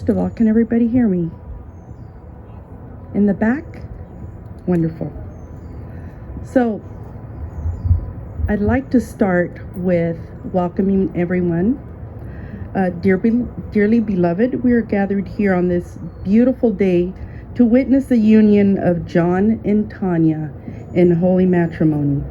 First of all, can everybody hear me? In the back? Wonderful. So, I'd like to start with welcoming everyone. Dearly beloved, we are gathered here on this beautiful day to witness the union of John and Tania in holy matrimony.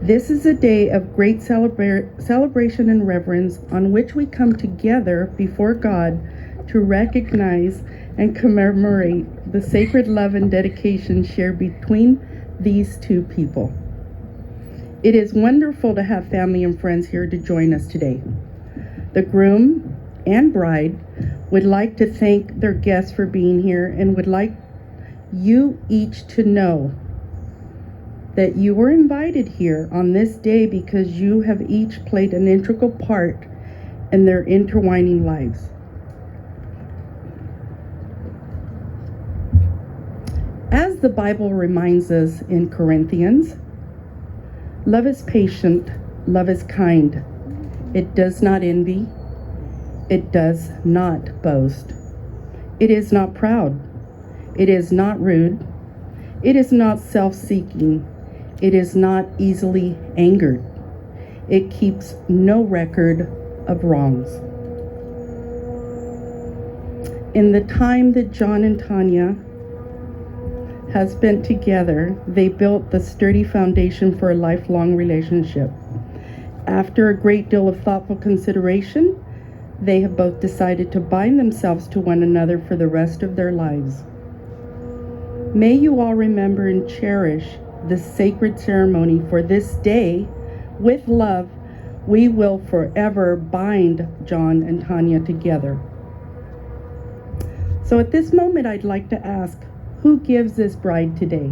This is a day of great celebration and reverence on which we come together before God to recognize and commemorate the sacred love and dedication shared between these two people. It is wonderful to have family and friends here to join us today. The groom and bride would like to thank their guests for being here and would like you each to know that you were invited here on this day because you have each played an integral part in their intertwining lives. As the Bible reminds us in Corinthians, love is patient, love is kind. It does not envy. It does not boast. It is not proud. It is not rude. It is not self-seeking. It is not easily angered. It keeps no record of wrongs. In the time that John and Tania have spent together, they built the sturdy foundation for a lifelong relationship. After a great deal of thoughtful consideration, they have both decided to bind themselves to one another for the rest of their lives. May you all remember and cherish this sacred ceremony, for this day, with love, we will forever bind John and Tania together. So at this moment, I'd like to ask, who gives this bride today?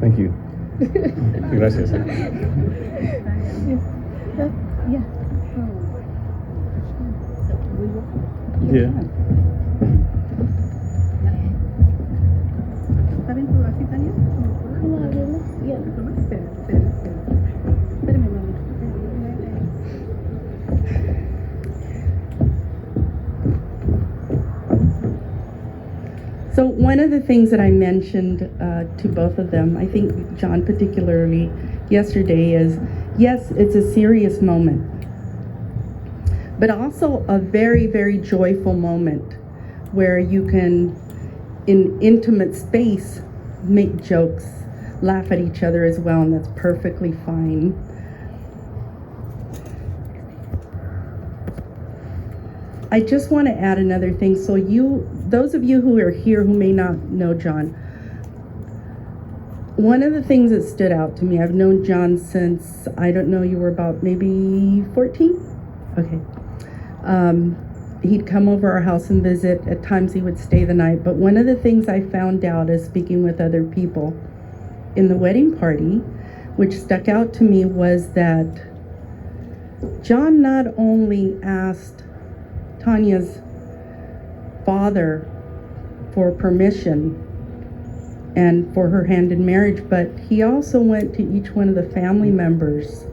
Thank you. Gracias. Yeah. ¿Está bien tú así, Tania? Espérame, mami. So one of the things that I mentioned to both of them, I think John particularly yesterday, is yes, it's a serious moment, but also a very, very joyful moment where you can, in intimate space, make jokes, laugh at each other as well, and that's perfectly fine. I just want to add another thing. So those of you who are here who may not know John, one of the things that stood out to me, I've known John since, I don't know, you were about maybe 14? Okay. He'd come over our house and visit. At times he would stay the night. But one of the things I found out as speaking with other people in the wedding party, which stuck out to me, was that John not only asked Tania's father for permission and for her hand in marriage, but he also went to each one of the family members.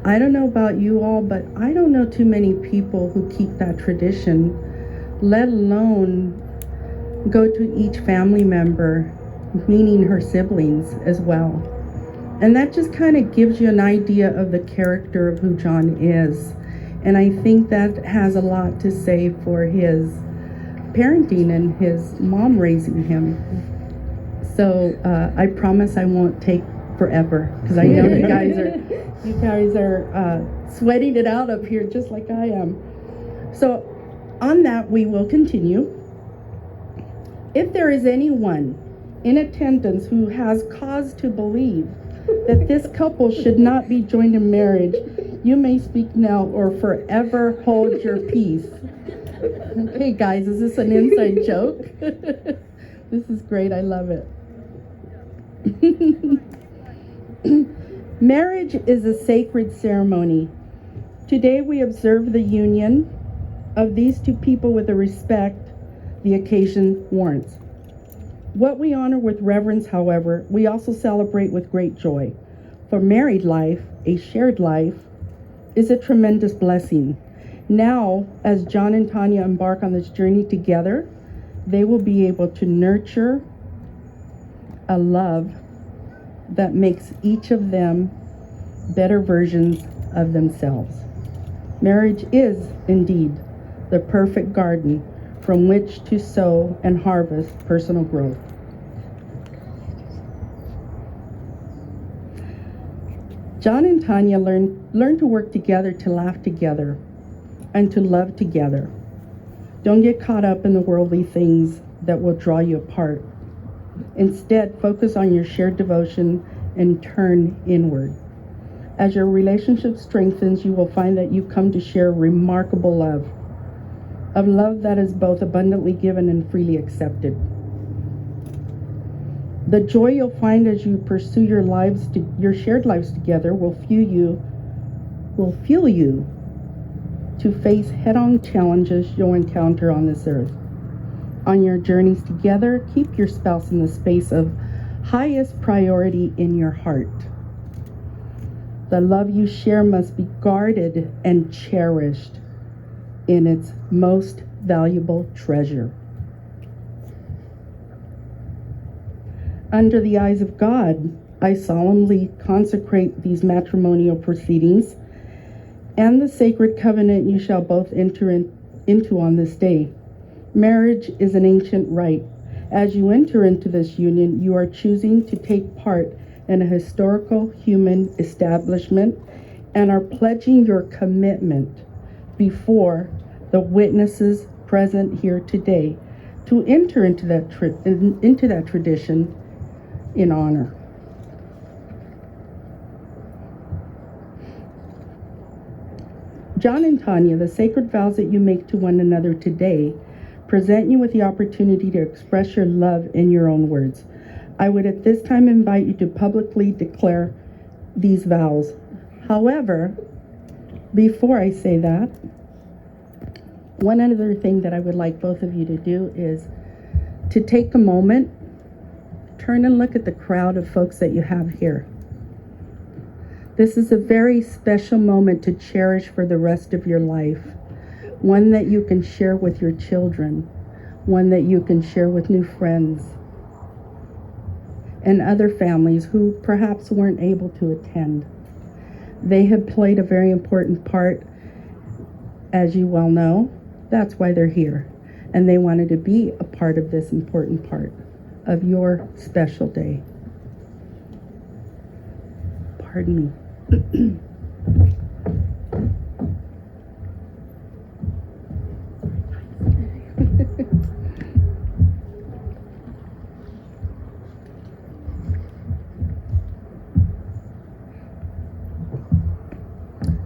I don't know about you all, but I don't know too many people who keep that tradition, let alone go to each family member, meaning her siblings as well. And that just kind of gives you an idea of the character of who John is. And I think that has a lot to say for his parenting and his mom raising him. So I promise I won't take forever, because I know you guys are sweating it out up here just like I am. So on that, we will continue. If there is anyone in attendance who has cause to believe that this couple should not be joined in marriage, you may speak now or forever hold your peace. Okay, guys, is this an inside joke? This is great. I love it. Marriage is a sacred ceremony. Today we observe the union of these two people with the respect the occasion warrants. What we honor with reverence, however, we also celebrate with great joy. For married life, a shared life, is a tremendous blessing. Now, as John and Tania embark on this journey together, they will be able to nurture a love that makes each of them better versions of themselves. Marriage is indeed the perfect garden from which to sow and harvest personal growth. John and Tania learn to work together, to laugh together, and to love together. Don't get caught up in the worldly things that will draw you apart. Instead, focus on your shared devotion and turn inward. As your relationship strengthens, you will find that you come to share remarkable love, a love that is both abundantly given and freely accepted. The joy you'll find as you pursue your shared lives together will fuel you to face head-on challenges you'll encounter on this earth. On your journeys together, keep your spouse in the space of highest priority in your heart. The love you share must be guarded and cherished in its most valuable treasure. Under the eyes of God, I solemnly consecrate these matrimonial proceedings and the sacred covenant you shall both enter into on this day. Marriage is an ancient rite. As you enter into this union, you are choosing to take part in a historical human establishment and are pledging your commitment before the witnesses present here today to enter into that tradition in honor. John and Tania, the sacred vows that you make to one another today present you with the opportunity to express your love in your own words. I would at this time invite you to publicly declare these vows. However, before I say that, one other thing that I would like both of you to do is to take a moment, turn and look at the crowd of folks that you have here. This is a very special moment to cherish for the rest of your life. One that you can share with your children, one that you can share with new friends and other families who perhaps weren't able to attend. They have played a very important part, as you well know. That's why they're here. And they wanted to be a part of this important part of your special day. Pardon me.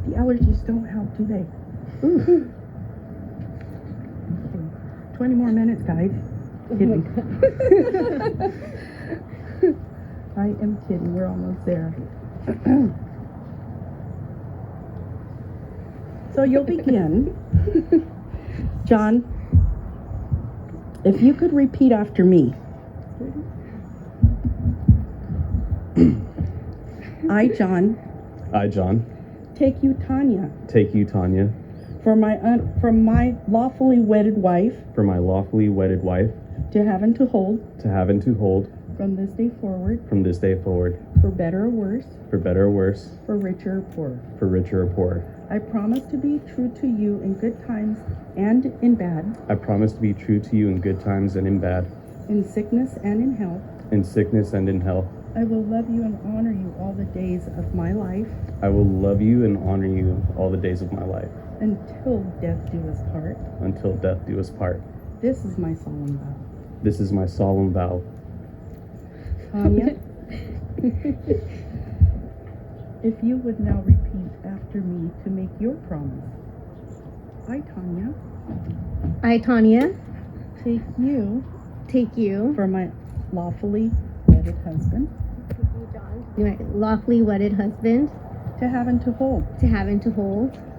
The allergies don't help, do they? Ooh. Okay. 20 more minutes, guys. Kidding. I am kidding. We're almost there. So you'll begin. John, if you could repeat after me. I, John, take you, Tania, for my lawfully wedded wife, to have and to hold, from this day forward, for better or worse, for richer or poorer. I promise to be true to you in good times and in bad, in sickness and in health. I will love you and honor you all the days of my life, until death do us part. This is my solemn vow. Tania, if you would now repeat after me to make your promise. I, Tania, take you for my lawfully wedded husband, my lawfully wedded husband, to have and to hold,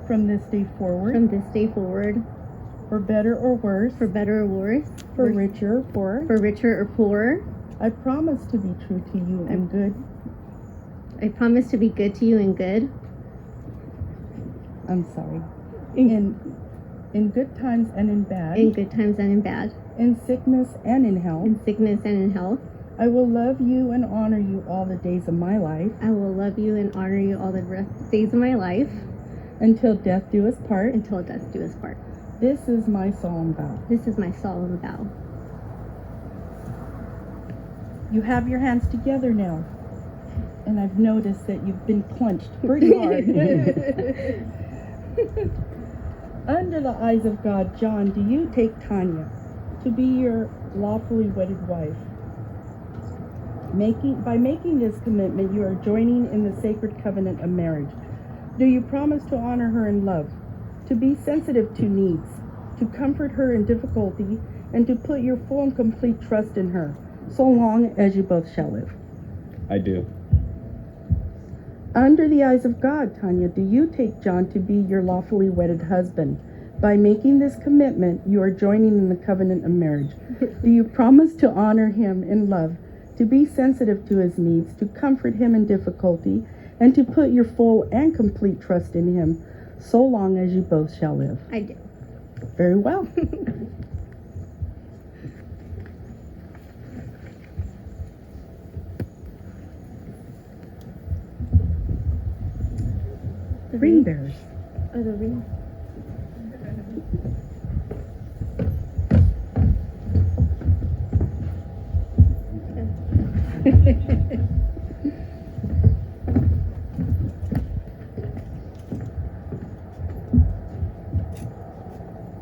from this day forward, for better or worse, for richer or poorer. I promise to be true to you in good. I promise to be good to you in good. I'm sorry. In good times and in bad. in good times and in bad, In sickness and in health. in sickness and in health. I will love you and honor you all the days of my life. I will love you and honor you all the days of my life, Until death do us part. until death do us part. This is my solemn vow. This is my solemn vow. You have your hands together now. And I've noticed that you've been clenched pretty hard. Under the eyes of God, John, do you take Tania to be your lawfully wedded wife? By making this commitment, you are joining in the sacred covenant of marriage. Do you promise to honor her in love, to be sensitive to needs, to comfort her in difficulty, and to put your full and complete trust in her, so long as you both shall live? I do. Under the eyes of God, Tania, do you take John to be your lawfully wedded husband? By making this commitment, you are joining in the covenant of marriage. Do you promise to honor him in love, to be sensitive to his needs, to comfort him in difficulty, and to put your full and complete trust in him, so long as you both shall live? I do. Very well. Ring bearers. Oh, the ring.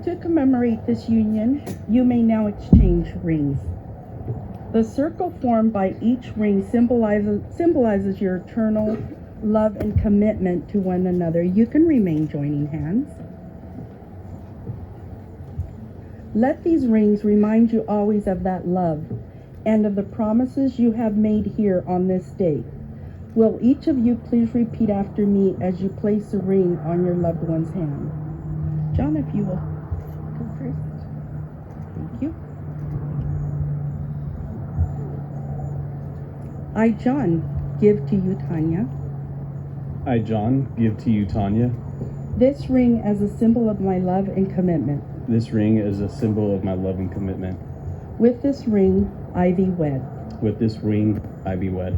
To commemorate this union, you may now exchange rings. The circle formed by each ring symbolizes your eternal love and commitment to one another. You can remain joining hands. Let these rings remind you always of that love and of the promises you have made here on this day. Will each of you please repeat after me as you place the ring on your loved one's hand? John, if you will Go first. Thank you. I, John, give to you, Tania, I, John, give to you, Tania, this ring as a symbol of my love and commitment. this ring as a symbol of my love and commitment. With this ring, I thee wed. With this ring, I be wed.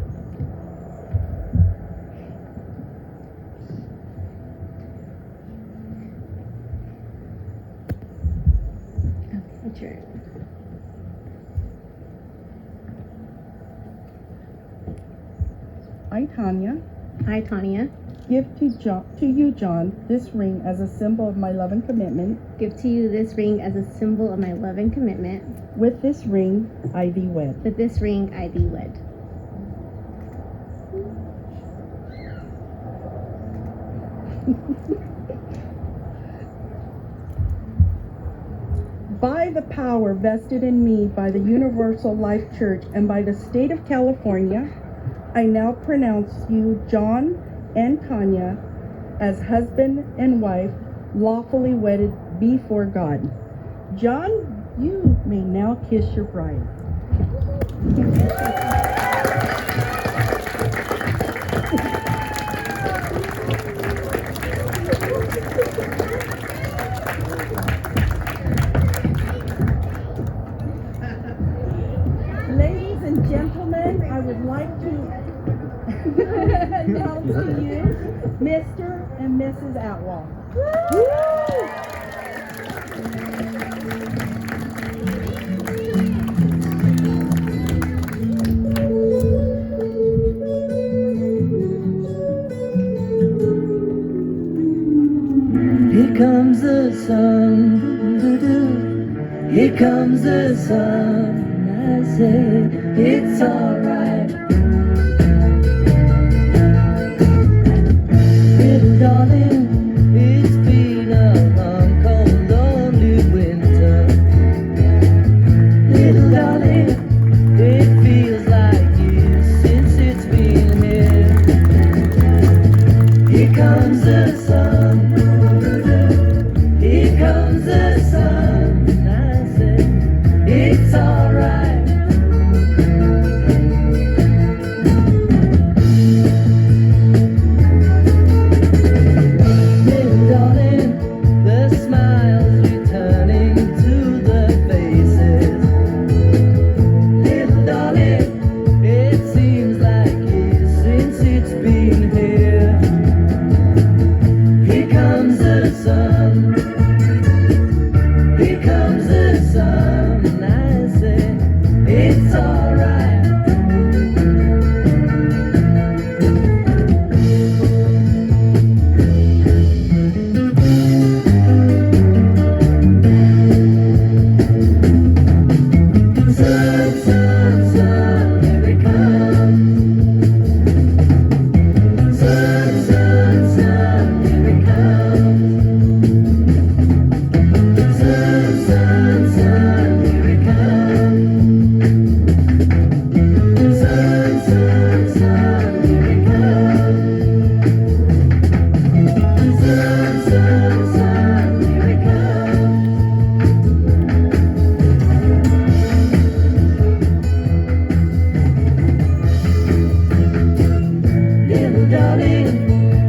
What's your I, Tania, I, Tania, give to you, John, this ring as a symbol of my love and commitment. give to you this ring as a symbol of my love and commitment. With this ring, I thee wed. With this ring, I thee wed. By the power vested in me by the Universal Life Church and by the state of California, I now pronounce you, John and Tania, as husband and wife, lawfully wedded before God. John, you may now kiss your bride. Ladies and gentlemen, I would like to announce to you Mr. and Mrs. Atwal. Here comes the sun, doo-doo-doo. Here comes the sun. I say it's alright. Little darling, it's been a long, cold, lonely winter. Little darling, it feels like years since it's been here. Here comes the sun. Here comes the sun. I say it's alright. Little sun. Here comes the sun, and I say it's alright. Sun, sun, sun, here it comes. Sun, sun, sun, here it comes. Sun, sun, sun, here it comes. Sun, sun, sun, here it comes. Sun, sun, sun, here it comes. Little darling,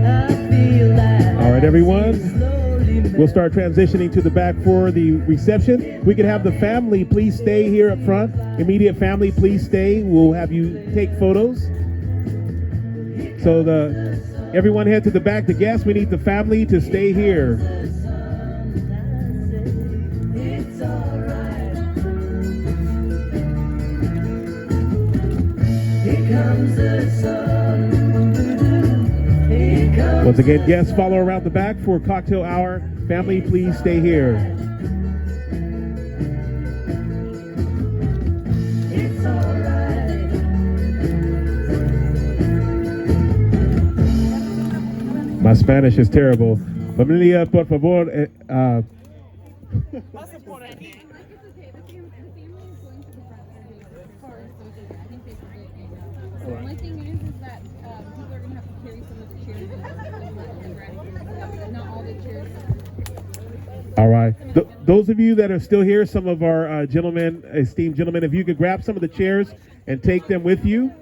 I feel like All right, everyone. slowly We'll start transitioning to the back for the reception. We could have the family please stay here up front. Immediate family, please stay. We'll have you take photos. So everyone head to the back. The guests, we need the family to stay here. it's alright. Here comes the sun. Here comes Once again, guests follow around the back for cocktail hour. Family, please stay here. it's alright. My Spanish is terrible. Familia, por favor. The only thing is that people are gonna have to carry some of the chairs. Not all the chairs. All right. Those of you that are still here, some of our gentlemen, esteemed gentlemen, if you could grab some of the chairs and take them with you.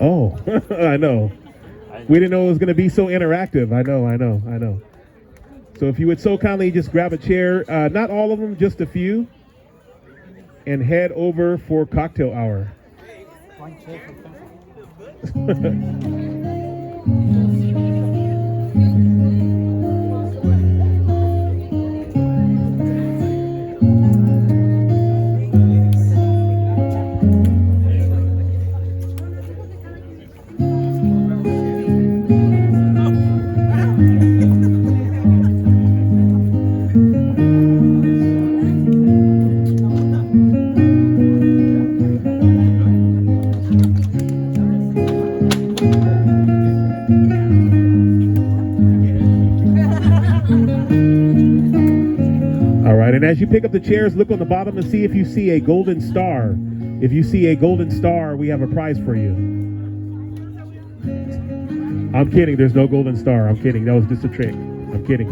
Oh, I know. We didn't know it was going to be so interactive. I know. So if you would so kindly just grab a chair, not all of them, just a few, and head over for cocktail hour. And as you pick up the chairs, look on the bottom and see if you see a golden star. If you see a golden star, we have a prize for you. I'm kidding. There's no golden star. I'm kidding. That was just a trick. I'm kidding.